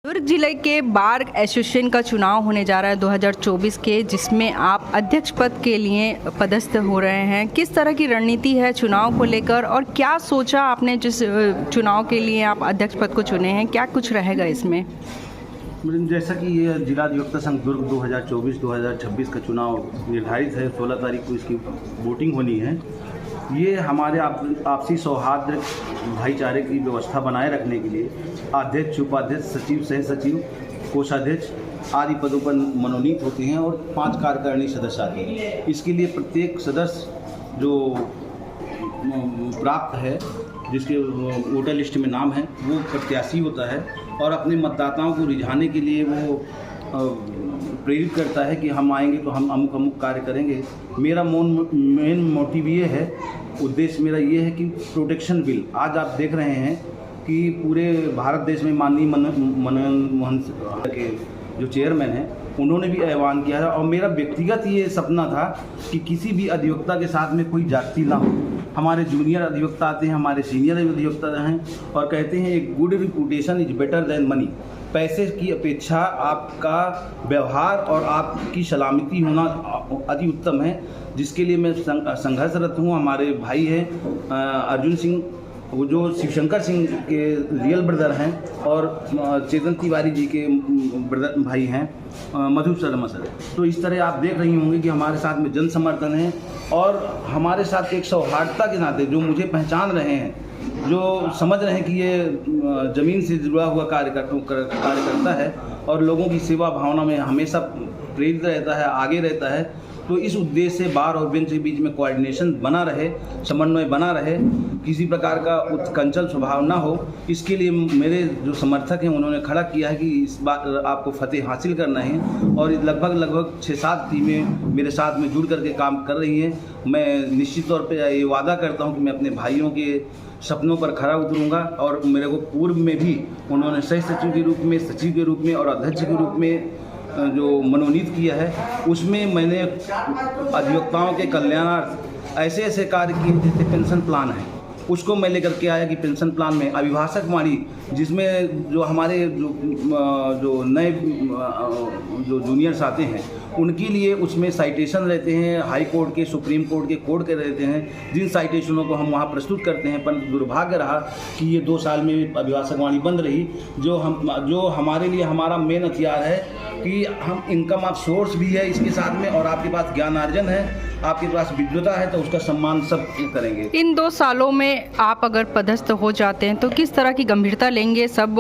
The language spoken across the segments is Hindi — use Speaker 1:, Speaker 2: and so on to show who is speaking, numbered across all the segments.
Speaker 1: दुर्ग जिले के बार एसोसिएशन का चुनाव होने जा रहा है 2024 के, जिसमें आप अध्यक्ष पद के लिए पदस्थ हो रहे हैं। किस तरह की रणनीति है चुनाव को लेकर और क्या सोचा आपने जिस चुनाव के लिए आप अध्यक्ष पद को चुने हैं, क्या कुछ रहेगा इसमें?
Speaker 2: जैसा कि ये जिला अधिवक्ता संघ दुर्ग 2024-2026 का चुनाव निर्धारित है, 16 तारीख को इसकी वोटिंग होनी है। ये हमारे आपसी सौहार्द भाईचारे की व्यवस्था बनाए रखने के लिए अध्यक्ष, उपाध्यक्ष, सचिव, सह सचिव, कोषाध्यक्ष आदि पदों पर मनोनीत होते हैं और 5 कार्यकारिणी सदस्य आते हैं। इसके लिए प्रत्येक सदस्य जो प्राप्त है, जिसके वोटर लिस्ट में नाम है, वो प्रत्याशी होता है और अपने मतदाताओं को रिझाने के लिए वो प्रेरित करता है कि हम आएंगे तो हम अमुक अमुक कार्य करेंगे। मेरा मेन मोटिव ये है, उद्देश्य मेरा ये है कि प्रोटेक्शन बिल, आज आप देख रहे हैं कि पूरे भारत देश में माननीय मनमोहन मोहन के जो चेयरमैन हैं, उन्होंने भी ऐलान किया है और मेरा व्यक्तिगत ये सपना था कि किसी भी अधिवक्ता के साथ में कोई जाति ना हो। हमारे जूनियर अधिवक्ता आते हैं, हमारे सीनियर अधिवक्ता हैं और कहते हैं एक good reputation is better than money. पैसे की अपेक्षा आपका व्यवहार और आपकी सलामती होना अति उत्तम है, जिसके लिए मैं संघर्षरत हूँ। हमारे भाई हैं अर्जुन सिंह, वो जो शिवशंकर सिंह के रियल ब्रदर हैं, और चेतन तिवारी जी के ब्रदर भाई हैं मधु शर्मा सर। तो इस तरह आप देख रही होंगे कि हमारे साथ में जन समर्थन है और हमारे साथ एक सौहार्दता के नाते जो मुझे पहचान रहे हैं, जो समझ रहे हैं कि ये ज़मीन से जुड़ा हुआ कार्य करता है और लोगों की सेवा भावना में हमेशा प्रेरित रहता है, आगे रहता है। तो इस उद्देश्य से बार और बेंच के बीच में कोऑर्डिनेशन बना रहे, समन्वय बना रहे, किसी प्रकार का उत्कंचल स्वभाव ना हो, इसके लिए मेरे जो समर्थक हैं उन्होंने खड़ा किया है कि इस बार आपको फतेह हासिल करना है और लगभग 6-7 टीमें मेरे साथ में जुड़ करके काम कर रही हैं। मैं निश्चित तौर पे ये वादा करता हूं कि मैं अपने भाइयों के सपनों पर खरा उतरूंगा और मेरे को पूर्व में भी उन्होंने सह सचिव के रूप में, सचिव के रूप में और अध्यक्ष के रूप में जो मनोनीत किया है, उसमें मैंने अधिवक्ताओं के कल्याणार्थ ऐसे कार्य किए जैसे पेंशन प्लान है, उसको मैं लेकर के आया कि पेंशन प्लान में अभिभाषक वाणी, जिसमें जो हमारे जो नए जो जूनियर्स आते हैं उनके लिए उसमें साइटेशन रहते हैं, हाई कोर्ट के, सुप्रीम कोर्ट के कोर्ट के रहते हैं, जिन साइटेशनों को हम वहाँ प्रस्तुत करते हैं। पर दुर्भाग्य रहा कि ये 2 साल में अभिभाषक वाणी बंद रही, जो हमारे लिए हमारा मेन हथियार है कि हम इनकम ऑफ सोर्स भी है इसके साथ में, और आपके पास ज्ञानार्जन है, आपके पास विद्वता है, तो उसका सम्मान सब करेंगे।
Speaker 1: इन 2 सालों में आप अगर पदस्थ हो जाते हैं तो किस तरह की गंभीरता लेंगे सब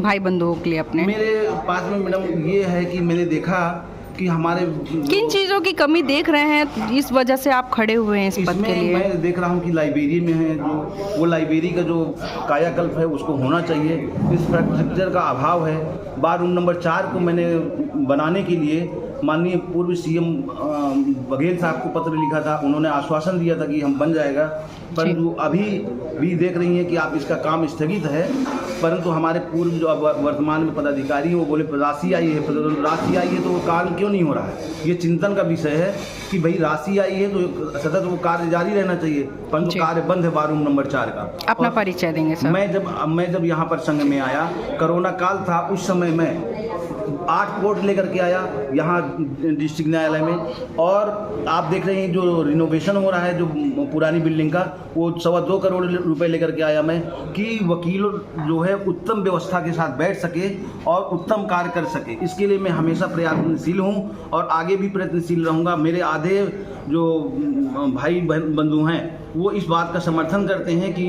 Speaker 1: भाई बंधुओं के लिए अपने?
Speaker 2: मेरे पास में मैडम ये है कि मैंने देखा कि हमारे
Speaker 1: किन चीज़ों की कमी देख रहे हैं, इस वजह से आप खड़े हुए हैं इस पद के लिए?
Speaker 2: मैं देख रहा हूँ कि लाइब्रेरी में है, जो वो लाइब्रेरी का जो कायाकल्प है उसको होना चाहिए, इंफ्रास्ट्रक्चर का अभाव है। बार रूम नंबर 4 को मैंने बनाने के लिए माननीय पूर्व सीएम बघेल साहब को पत्र लिखा था, उन्होंने आश्वासन दिया था कि हम बन जाएगा, परंतु अभी भी देख रही हैं कि आप इसका काम स्थगित है। परंतु हमारे पूर्व जो अब वर्तमान में पदाधिकारी हैं वो बोले राशि आई है, राशि आई है तो वो कार्य क्यों नहीं हो रहा है। ये चिंतन का विषय है कि भाई राशि आई है तो सतत वो कार्य जारी रहना चाहिए, परंतु कार्य बंद है बार रूम नंबर 4 का।
Speaker 1: अपना परिचय देंगे सर?
Speaker 2: मैं जब यहाँ पर संघ में आया, कोरोना काल था, उस समय मैं 8 कोर्ट लेकर के आया यहाँ डिस्ट्रिक्ट न्यायालय में, और आप देख रहे हैं जो रिनोवेशन हो रहा है जो पुरानी बिल्डिंग का, वो 2.25 करोड़ रुपए लेकर के आया मैं, कि वकील जो है उत्तम व्यवस्था के साथ बैठ सके और उत्तम कार्य कर सके। इसके लिए मैं हमेशा प्रयत्नशील हूँ और आगे भी प्रयत्नशील रहूँगा। मेरे आधे जो भाई बंधु हैं वो इस बात का समर्थन करते हैं कि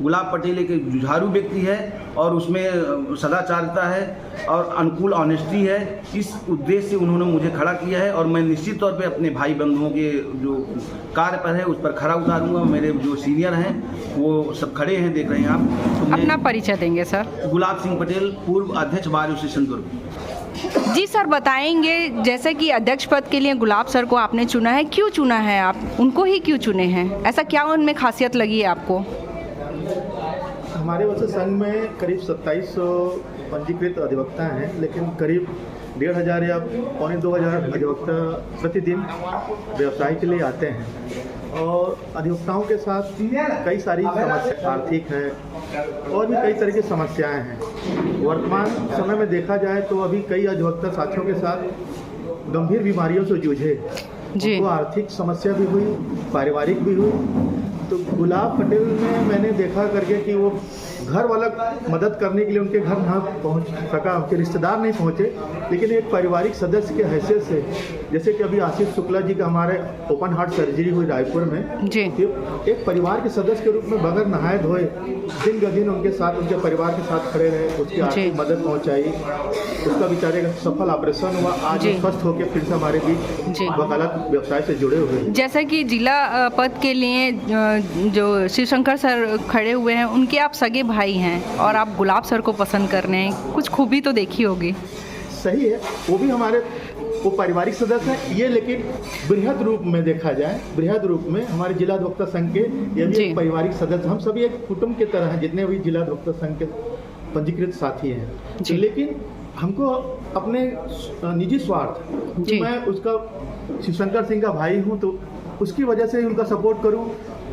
Speaker 2: गुलाब पटेल एक जुझारू व्यक्ति है और उसमें सदाचारता है और अनुकूल ऑनेस्टी है। इस उद्देश्य से उन्होंने मुझे खड़ा किया है और मैं निश्चित तौर पे अपने भाई बंधुओं के जो कार्य पर है उस पर खड़ा उतारूंगा। मेरे जो सीनियर हैं वो सब खड़े हैं, देख रहे हैं आप। तो
Speaker 1: अपना परिचय देंगे सर?
Speaker 2: गुलाब सिंह पटेल, पूर्व अध्यक्ष बार एसोसिएशन दुर्ग।
Speaker 1: जी सर, बताएंगे जैसे कि अध्यक्ष पद के लिए गुलाब सर को आपने चुना है, क्यों चुना है आप उनको ही क्यों चुने हैं? ऐसा क्या उनमें खासियत लगी है आपको?
Speaker 3: हमारे वैसे संघ में करीब 2700 पंजीकृत अधिवक्ता हैं, लेकिन करीब 1500 या 2500 अधिवक्ता प्रतिदिन व्यवसाय के लिए आते हैं और अधिवक्ताओं के साथ कई सारी समस्या आर्थिक है और भी कई तरह की समस्याएं हैं। वर्तमान समय में देखा जाए तो अभी कई अधिवक्ता साथियों के साथ गंभीर बीमारियों से जूझे, उनको आर्थिक समस्या भी हुई, पारिवारिक भी हुई। तो गुलाब पटेल में मैंने देखा करके कि वो घर वाला मदद करने के लिए उनके घर ना पहुंच सका, उनके रिश्तेदार नहीं पहुंचे, लेकिन एक पारिवारिक सदस्य के हैसियत से, जैसे कि अभी आशीष शुक्ला जी का हमारे ओपन हार्ट सर्जरी हुई रायपुर में जी, एक परिवार के सदस्य के रूप में बगैर नहाए धोए दिन ब दिन उनके साथ, उनके परिवार के साथ खड़े रहे, उसकी आर्थिक मदद पहुँचाई, उसका बेचारे का सफल ऑपरेशन हुआ, आज स्वस्थ होकर फिर से हमारे बीच वकालत व्यवसाय से जुड़े हुए।
Speaker 1: जैसा कि जिला पद के लिए जो शिवशंकर सर खड़े हुए हैं, उनके आप सगे भाई हैं और आप गुलाब सर को पसंद कर रहे हैं, कुछ खूबी तो देखी होगी।
Speaker 3: सही है, वो भी हमारे वो पारिवारिक सदस्य हैं ये, लेकिन बृहद रूप में देखा जाए, बृहद रूप में हमारे जिला अधिवक्ता संघ के ये भी एक पारिवारिक सदस्य, हम सभी एक कुटुंब की तरह हैं जितने भी जिला अधिवक्ता संघ के पंजीकृत साथी हैं। लेकिन हमको अपने निजी स्वार्थ कि मैं उसका शिवशंकर सिंह का भाई हूँ तो उसकी वजह से ही उनका सपोर्ट करूँ,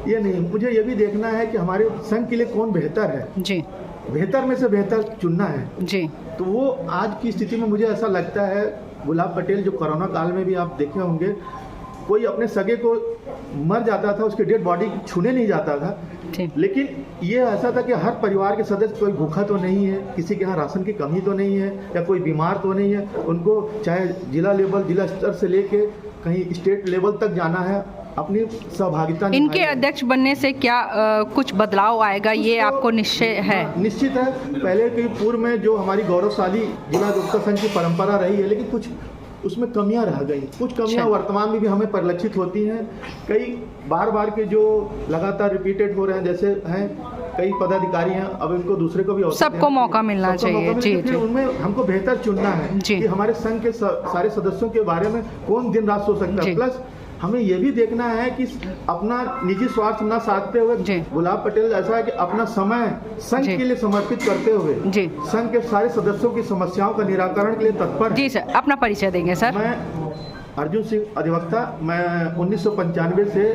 Speaker 3: ये नहीं, मुझे ये भी देखना है कि हमारे संघ के लिए कौन बेहतर है जी, बेहतर में से बेहतर चुनना है जी। तो वो आज की स्थिति में मुझे ऐसा लगता है, गुलाब पटेल जो कोरोना काल में भी आप देखे होंगे, कोई अपने सगे को मर जाता था, उसकी डेड बॉडी छूने नहीं जाता था, लेकिन ये ऐसा था कि हर परिवार के सदस्य, कोई भूखा तो नहीं है, किसी के यहाँ राशन की कमी तो नहीं है, या कोई बीमार तो नहीं है, उनको चाहे जिला लेवल, जिला स्तर से लेके कहीं स्टेट लेवल तक जाना है, अपनी सहभागिता।
Speaker 1: इनके अध्यक्ष बनने से क्या कुछ बदलाव आएगा, ये आपको निश्चय है?
Speaker 3: निश्चित है। पहले के पूर्व में जो हमारी गौरवशाली जिला अधिवक्ता संघ की परंपरा रही है, लेकिन कुछ उसमें कमियां रह गई, कुछ कमियां वर्तमान में भी हमें परिलक्षित होती हैं। कई बार के जो लगातार रिपीटेड हो रहे हैं, जैसे हैं कई पदाधिकारी हैं, अब इनको दूसरे को भी
Speaker 1: सबको मौका मिलना चाहिए जी,
Speaker 3: फिर उनमें हमको बेहतर चुनना है कि हमारे संघ के सारे सदस्यों के बारे में कौन दिन रात सोच सकता है। प्लस हमें ये भी देखना है कि अपना निजी स्वार्थ न साधते हुए गुलाब पटेल ऐसा है कि अपना समय संघ के लिए समर्पित करते हुए संघ के सारे सदस्यों की समस्याओं का निराकरण के लिए तत्पर है।
Speaker 1: जी सर, अपना परिचय देंगे सर।
Speaker 3: मैं अर्जुन सिंह अधिवक्ता, मैं 1995 से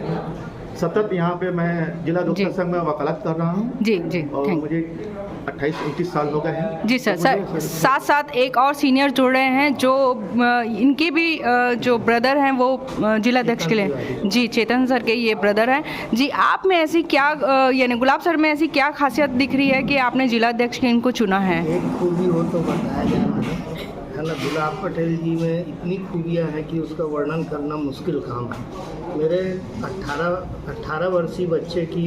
Speaker 3: सतत यहाँ पे मैं जिला अधिवक्ता संघ में वकालत कर रहा हूँ जी जी, और मुझे 28-29 साल हो गए हैं
Speaker 1: जी सर। सर साथ साथ एक और सीनियर जुड़ रहे हैं जो इनके भी जो ब्रदर हैं वो जिला अध्यक्ष के लिए जी, चेतन सर के ये ब्रदर हैं जी। आप में ऐसी क्या यानी गुलाब सर में ऐसी क्या खासियत दिख रही है कि आपने जिला अध्यक्ष के इनको चुना है?
Speaker 4: एक खूबी हो तो बताया जाए है ना, गुलाब पटेल जी में इतनी खूबियाँ हैं कि उसका वर्णन करना मुश्किल काम है। मेरे 18 वर्षीय बच्चे की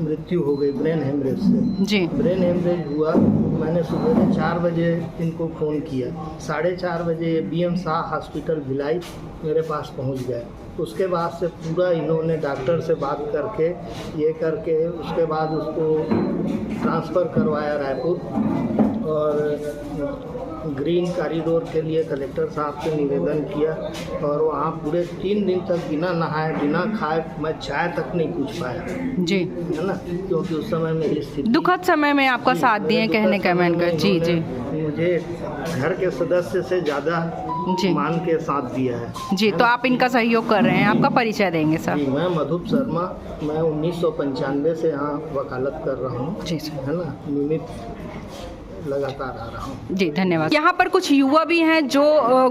Speaker 4: मृत्यु हो गई ब्रेन हेमरेज से जी। ब्रेन हेमरेज हुआ, मैंने सुबह 4 बजे इनको फ़ोन किया, 4:30 बजे BM शाह हॉस्पिटल भिलाई मेरे पास पहुंच गए। उसके बाद से पूरा इन्होंने डॉक्टर से बात करके ये करके उसके बाद उसको ट्रांसफ़र करवाया रायपुर, और ग्रीन कॉरिडोर के लिए कलेक्टर साहब से निवेदन किया, और वहाँ पूरे 3 दिन तक बिना नहाए बिना खाए मैं चाय तक नहीं पूछ पाया जी, है ना, क्योंकि उस समय मेरी स्थिति
Speaker 1: दुखद समय में आपका साथ दिए कहने का मैंने कहा जी जी,
Speaker 4: मुझे घर के सदस्य से ज़्यादा मान के साथ दिया है
Speaker 1: जी। तो आप इनका सहयोग कर रहे हैं, आपका परिचय देंगे सर?
Speaker 4: जी, मैं मधुप शर्मा, मैं 1995 से यहाँ वकालत कर रहा हूँ जी सर, है ना, नियमित लगातार आ रहा हूँ
Speaker 1: जी। धन्यवाद। यहाँ पर कुछ युवा भी हैं जो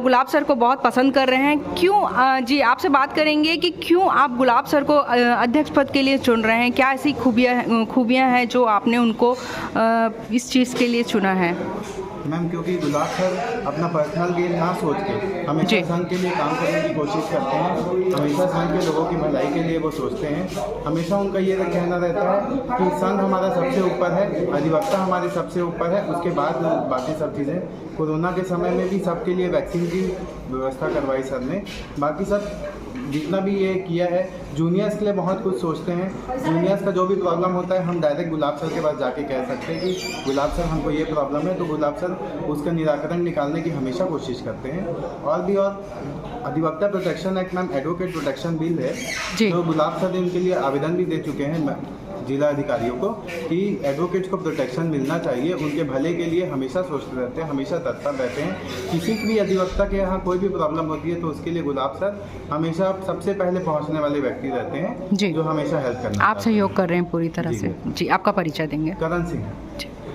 Speaker 1: गुलाब सर को बहुत पसंद कर रहे हैं। क्यों जी, आपसे बात करेंगे कि क्यों आप गुलाब सर को अध्यक्ष पद के लिए चुन रहे हैं, क्या ऐसी खूबियाँ हैं जो आपने उनको इस चीज़ के लिए चुना है?
Speaker 5: मैम, क्योंकि गुलाब सर अपना पर्सनल गेन ना सोच के हमेशा संघ के लिए काम करने की कोशिश करते हैं, हमेशा संघ के लोगों की भलाई के लिए वो सोचते हैं। हमेशा उनका ये कहना रहता है कि संघ हमारा सबसे ऊपर है, अधिवक्ता हमारे सबसे ऊपर है, उसके बाद बाकी सब चीज़ें। कोरोना के समय में भी सबके लिए वैक्सीन की व्यवस्था करवाई सर ने, बाकी सब जितना भी ये किया है। जूनियर्स के लिए बहुत कुछ सोचते हैं, जूनियर्स का जो भी प्रॉब्लम होता है हम डायरेक्ट गुलाब सर के पास जाके कह सकते हैं कि गुलाब सर हमको ये प्रॉब्लम है, तो गुलाब सर उसका निराकरण निकालने की हमेशा कोशिश करते हैं। और भी और अधिवक्ता protection act ma'am advocate protection bill है जो गुलाब सर उनके लिए आवेदन भी दे चुके हैं। जिला अधिकारियों को कि एडवोकेट्स को प्रोटेक्शन मिलना चाहिए, उनके भले के लिए हमेशा सोचते रहते हैं, हमेशा तत्पर रहते हैं। किसी भी अधिवक्ता के यहाँ कोई भी प्रॉब्लम होती है तो उसके लिए गुलाब सर हमेशा सबसे पहले पहुँचने वाले व्यक्ति रहते हैं
Speaker 1: जी,
Speaker 5: जो हमेशा हेल्प करना
Speaker 1: आप सहयोग कर रहे हैं पूरी तरह से। जी, आपका परिचय देंगे?
Speaker 5: करण सिंह।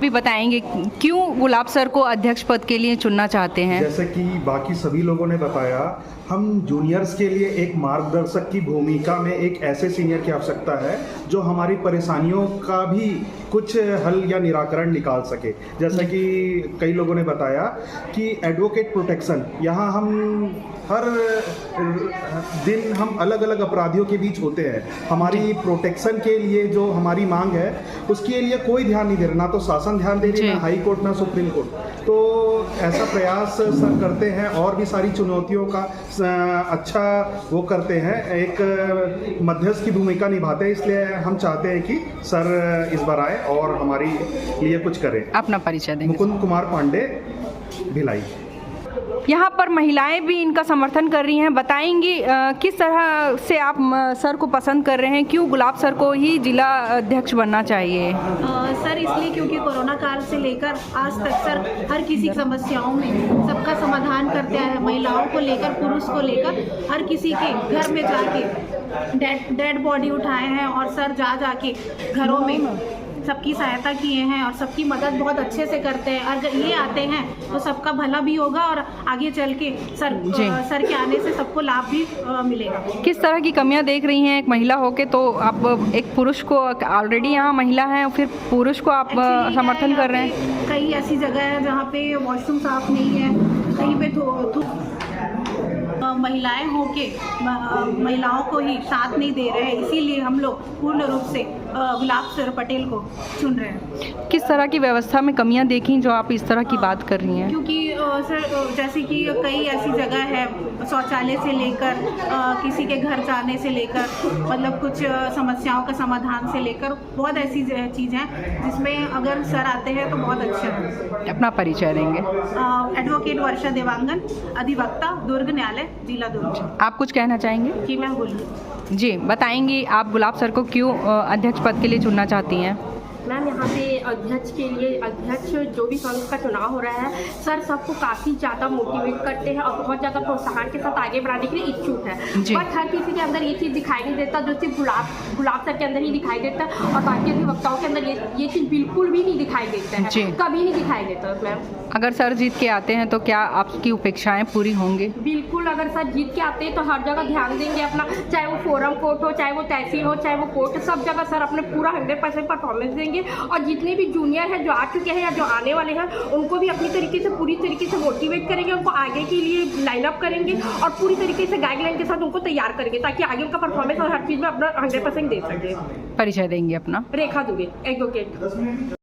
Speaker 1: भी बताएंगे क्यों गुलाब सर को अध्यक्ष पद के लिए चुनना चाहते हैं?
Speaker 6: जैसे कि बाकी सभी लोगों ने बताया, हम जूनियर्स के लिए एक मार्गदर्शक की भूमिका में एक ऐसे सीनियर की आवश्यकता है जो हमारी परेशानियों का भी कुछ हल या निराकरण निकाल सके। जैसा कि कई लोगों ने बताया कि एडवोकेट प्रोटेक्शन, यहाँ हम हर दिन हम अलग अलग अपराधियों के बीच होते हैं। हमारी प्रोटेक्शन के लिए जो हमारी मांग है उसके लिए कोई ध्यान नहीं दे रहा, ना तो शासन ध्यान दे रही है, ना हाई कोर्ट, ना सुप्रीम कोर्ट। तो ऐसा प्रयास सर करते हैं और भी सारी चुनौतियों का अच्छा वो करते हैं, एक मध्यस्थ की भूमिका निभाते हैं। इसलिए हम चाहते हैं कि सर इस बार आए और हमारी लिए कुछ करें।
Speaker 1: अपना परिचय देंगे?
Speaker 6: मुकुंद कुमार पांडे, भिलाई।
Speaker 1: यहाँ पर महिलाएं भी इनका समर्थन कर रही हैं, बताएंगी किस तरह से आप सर को पसंद कर रहे हैं, क्यों गुलाब सर को ही जिला अध्यक्ष बनना चाहिए?
Speaker 7: सर इसलिए क्योंकि कोरोना काल से लेकर आज तक सर हर किसी की समस्याओं में सबका समाधान करते हैं। महिलाओं को लेकर, पुरुष को लेकर, हर किसी के घर में जाके डेड बॉडी उठाए हैं और सर जाके घरों में सबकी सहायता किए हैं और सबकी मदद बहुत अच्छे से करते हैं। अगर ये आते हैं तो सबका भला भी होगा और आगे चल के सर के आने से सबको लाभ भी मिलेगा।
Speaker 1: किस तरह की कमियां देख रही हैं एक महिला होके? तो आप एक पुरुष को, ऑलरेडी यहाँ महिला है, फिर पुरुष को आप समर्थन कर रहे हैं?
Speaker 7: कई ऐसी जगह है जहाँ पे वॉशरूम साफ नहीं है, कहीं पे महिलाएं होके महिलाओं को ही साथ नहीं दे रहे हैं, इसीलिए हम लोग पूर्ण रूप से गुलाब सर पटेल को चुन रहे हैं।
Speaker 1: किस तरह की व्यवस्था में कमियां देखी जो आप इस तरह की बात कर रही हैं?
Speaker 7: क्योंकि सर जैसे कि कई ऐसी जगह है, शौचालय से लेकर किसी के घर जाने से लेकर, मतलब कुछ समस्याओं का समाधान से लेकर बहुत ऐसी चीज़ हैं जिसमें अगर सर आते हैं तो बहुत अच्छा है।
Speaker 1: अपना परिचय देंगे?
Speaker 7: एडवोकेट वर्षा देवांगन, अधिवक्ता, दुर्ग न्यायालय, जिला दुर्ग।
Speaker 1: आप कुछ कहना चाहेंगे?
Speaker 7: जी मैं बोलूँ।
Speaker 1: जी, बताएंगी आप गुलाब सर को क्यों अध्यक्ष पद के लिए चुनना चाहती हैं?
Speaker 8: मैम यहाँ पे अध्यक्ष के लिए, अध्यक्ष जो भी संघ का चुनाव हो रहा है, सर सबको काफ़ी ज़्यादा मोटिवेट करते हैं और बहुत ज़्यादा प्रोत्साहन के साथ आगे बढ़ाने के लिए इच्छुक है। बट हर किसी के अंदर ये चीज़ दिखाई नहीं देता जो सिर्फ गुलाब सर के अंदर ही दिखाई देता है और बाकी अधिवक्ताओं के अंदर ये चीज़ बिल्कुल भी नहीं दिखाई देता है, कभी नहीं दिखाई देता। मैम
Speaker 1: अगर सर जीत के आते हैं तो क्या आपकी उपेक्षाएं पूरी होंगी?
Speaker 8: बिल्कुल, अगर सर जीत के आते हैं तो हर जगह ध्यान देंगे अपना, चाहे वो फोरम कोर्ट हो, चाहे वो तहसील हो, चाहे वो कोर्ट, सब जगह सर अपने पूरा 100% परफॉर्मेंस देंगे और जितने भी जूनियर हैं जो आ चुके हैं या जो आने वाले हैं उनको भी अपनी तरीके से, पूरी तरीके से मोटिवेट करेंगे, उनको आगे के लिए लाइन अप करेंगे और पूरी तरीके से गाइडलाइन के साथ उनको तैयार करेंगे ताकि आगे उनका परफॉर्मेंस और हर चीज़ में अपना 100% दे सके।
Speaker 1: परिचय देंगे अपना?
Speaker 8: रेखा दुबे, एडवोकेट।